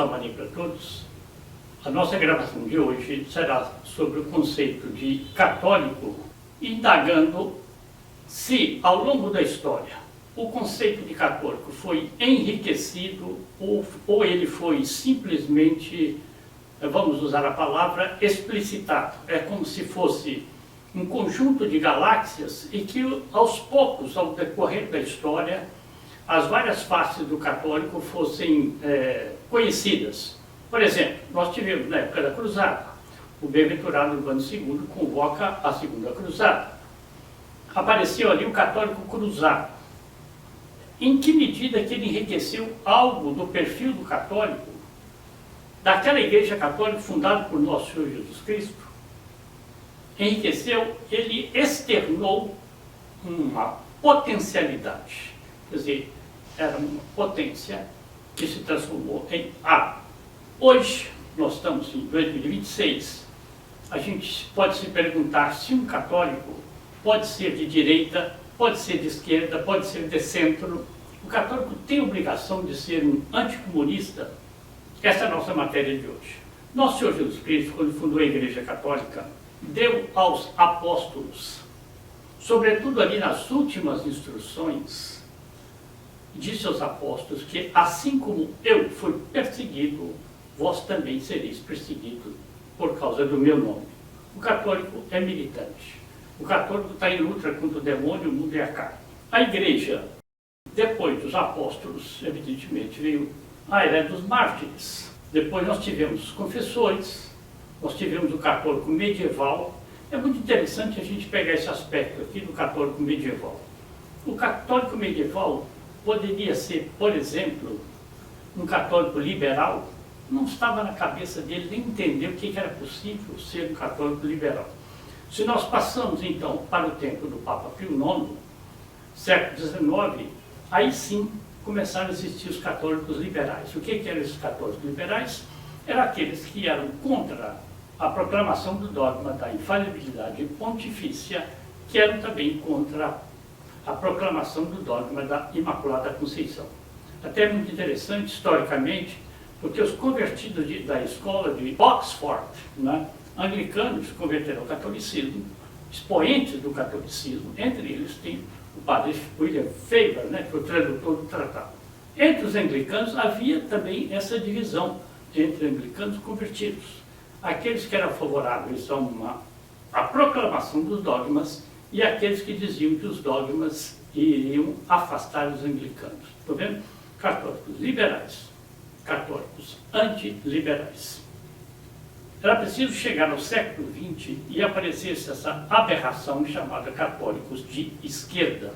Samarim para todos. A nossa gravação de hoje será sobre o conceito de católico, indagando se, ao longo da história, o conceito de católico foi enriquecido ou ele foi simplesmente, vamos usar a palavra, explicitado. É como se fosse um conjunto de galáxias e que, aos poucos, ao decorrer da história, as várias faces do católico fossem conhecidas. Por exemplo, nós tivemos na época da Cruzada, o bem-aventurado Urbano II convoca a Segunda Cruzada. Apareceu ali o católico cruzado. Em que medida que ele enriqueceu algo do perfil do católico, daquela igreja católica fundada por nosso Senhor Jesus Cristo? Enriqueceu, ele externou uma potencialidade, quer dizer, era uma potência que se transformou em A. Hoje, nós estamos em 2026, a gente pode se perguntar se um católico pode ser de direita, pode ser de esquerda, pode ser de centro. O católico tem obrigação de ser um anticomunista? Essa é a nossa matéria de hoje. Nosso Senhor Jesus Cristo, quando fundou a Igreja Católica, deu aos apóstolos, sobretudo ali nas últimas instruções, disse aos apóstolos que assim como eu fui perseguido, vós também sereis perseguidos por causa do meu nome. O católico é militante. O católico está em luta contra o demônio, o mundo e a carne. A igreja, depois dos apóstolos, evidentemente, veio a era dos mártires. Depois nós tivemos os confessores, nós tivemos o católico medieval. É muito interessante a gente pegar esse aspecto aqui do católico medieval. O católico medieval poderia ser, por exemplo, um católico liberal. Não estava na cabeça dele nem entender o que era possível ser um católico liberal. Se nós passamos, então, para o tempo do Papa Pio IX, século XIX, aí sim começaram a existir os católicos liberais. O que eram esses católicos liberais? Eram aqueles que eram contra a proclamação do dogma da infalibilidade pontifícia, que eram também contra a proclamação do dogma da Imaculada Conceição. Até é muito interessante, historicamente, porque os convertidos da escola de Oxford, né, anglicanos, se converteram ao catolicismo, expoentes do catolicismo, entre eles tem o padre William Faber, né, que foi o tradutor do tratado. Entre os anglicanos havia também essa divisão entre anglicanos convertidos. Aqueles que eram favoráveis à proclamação dos dogmas e aqueles que diziam que os dogmas iriam afastar os anglicanos. Estão vendo? Católicos liberais, católicos antiliberais. Era preciso chegar no século XX e aparecesse essa aberração chamada católicos de esquerda.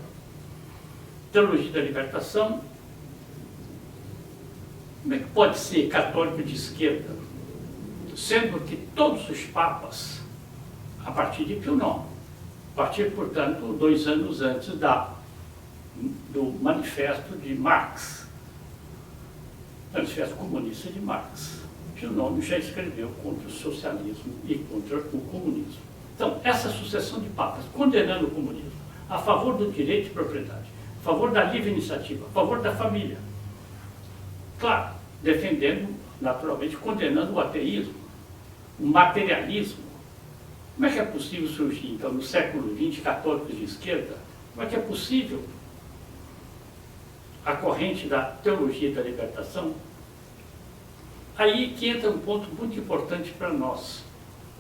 Teologia da libertação. Como é que pode ser católico de esquerda, sendo que todos os papas, a partir de Pio IX, a partir, portanto, 2 anos antes do manifesto de Marx, manifesto comunista de Marx, Pio IX já escreveu contra o socialismo e contra o comunismo. Então, essa sucessão de papas condenando o comunismo, a favor do direito de propriedade, a favor da livre iniciativa, a favor da família, claro, defendendo, naturalmente, condenando o ateísmo, o materialismo. Como é que é possível surgir, então, no século XX, católicos de esquerda? Como é que é possível a corrente da teologia da libertação? Aí que entra um ponto muito importante para nós.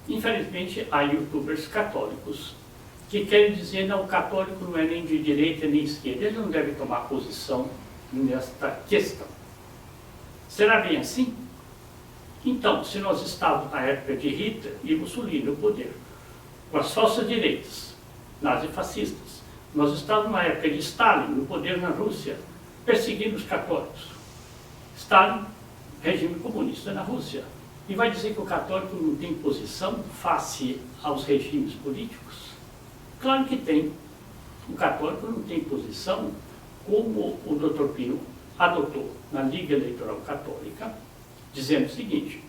Infelizmente, há youtubers católicos que querem dizer, não, o católico não é nem de direita nem de esquerda, ele não deve tomar posição nesta questão. Será bem assim? Então, se nós estávamos na época de Hitler e Mussolini no poder, com as falsas direitas, nazifascistas, nós estávamos na época de Stalin no poder na Rússia, perseguindo os católicos. Stalin, regime comunista na Rússia. E vai dizer que o católico não tem posição face aos regimes políticos? Claro que tem. O católico não tem posição como o Dr. Pio adotou na Liga Eleitoral Católica, dizendo o seguinte: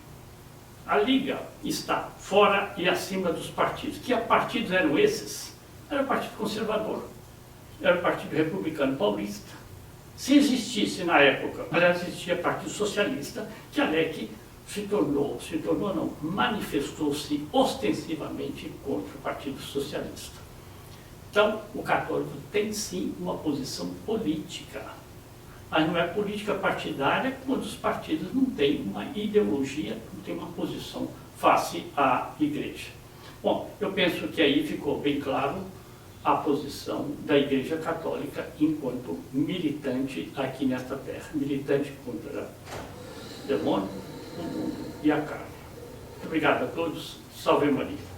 a Liga está fora e acima dos partidos. Que partidos eram esses? Era o Partido Conservador, era o Partido Republicano Paulista, Se existisse na época, aliás, existia Partido Socialista, que Alec manifestou-se ostensivamente contra o Partido Socialista. Então, o católico tem sim uma posição política, mas não é política partidária quando os partidos não têm uma ideologia, não têm uma posição face à Igreja. Bom, eu penso que aí ficou bem claro a posição da Igreja Católica enquanto militante aqui nesta terra, militante contra o demônio, o mundo e a carne. Muito obrigado a todos. Salve Maria.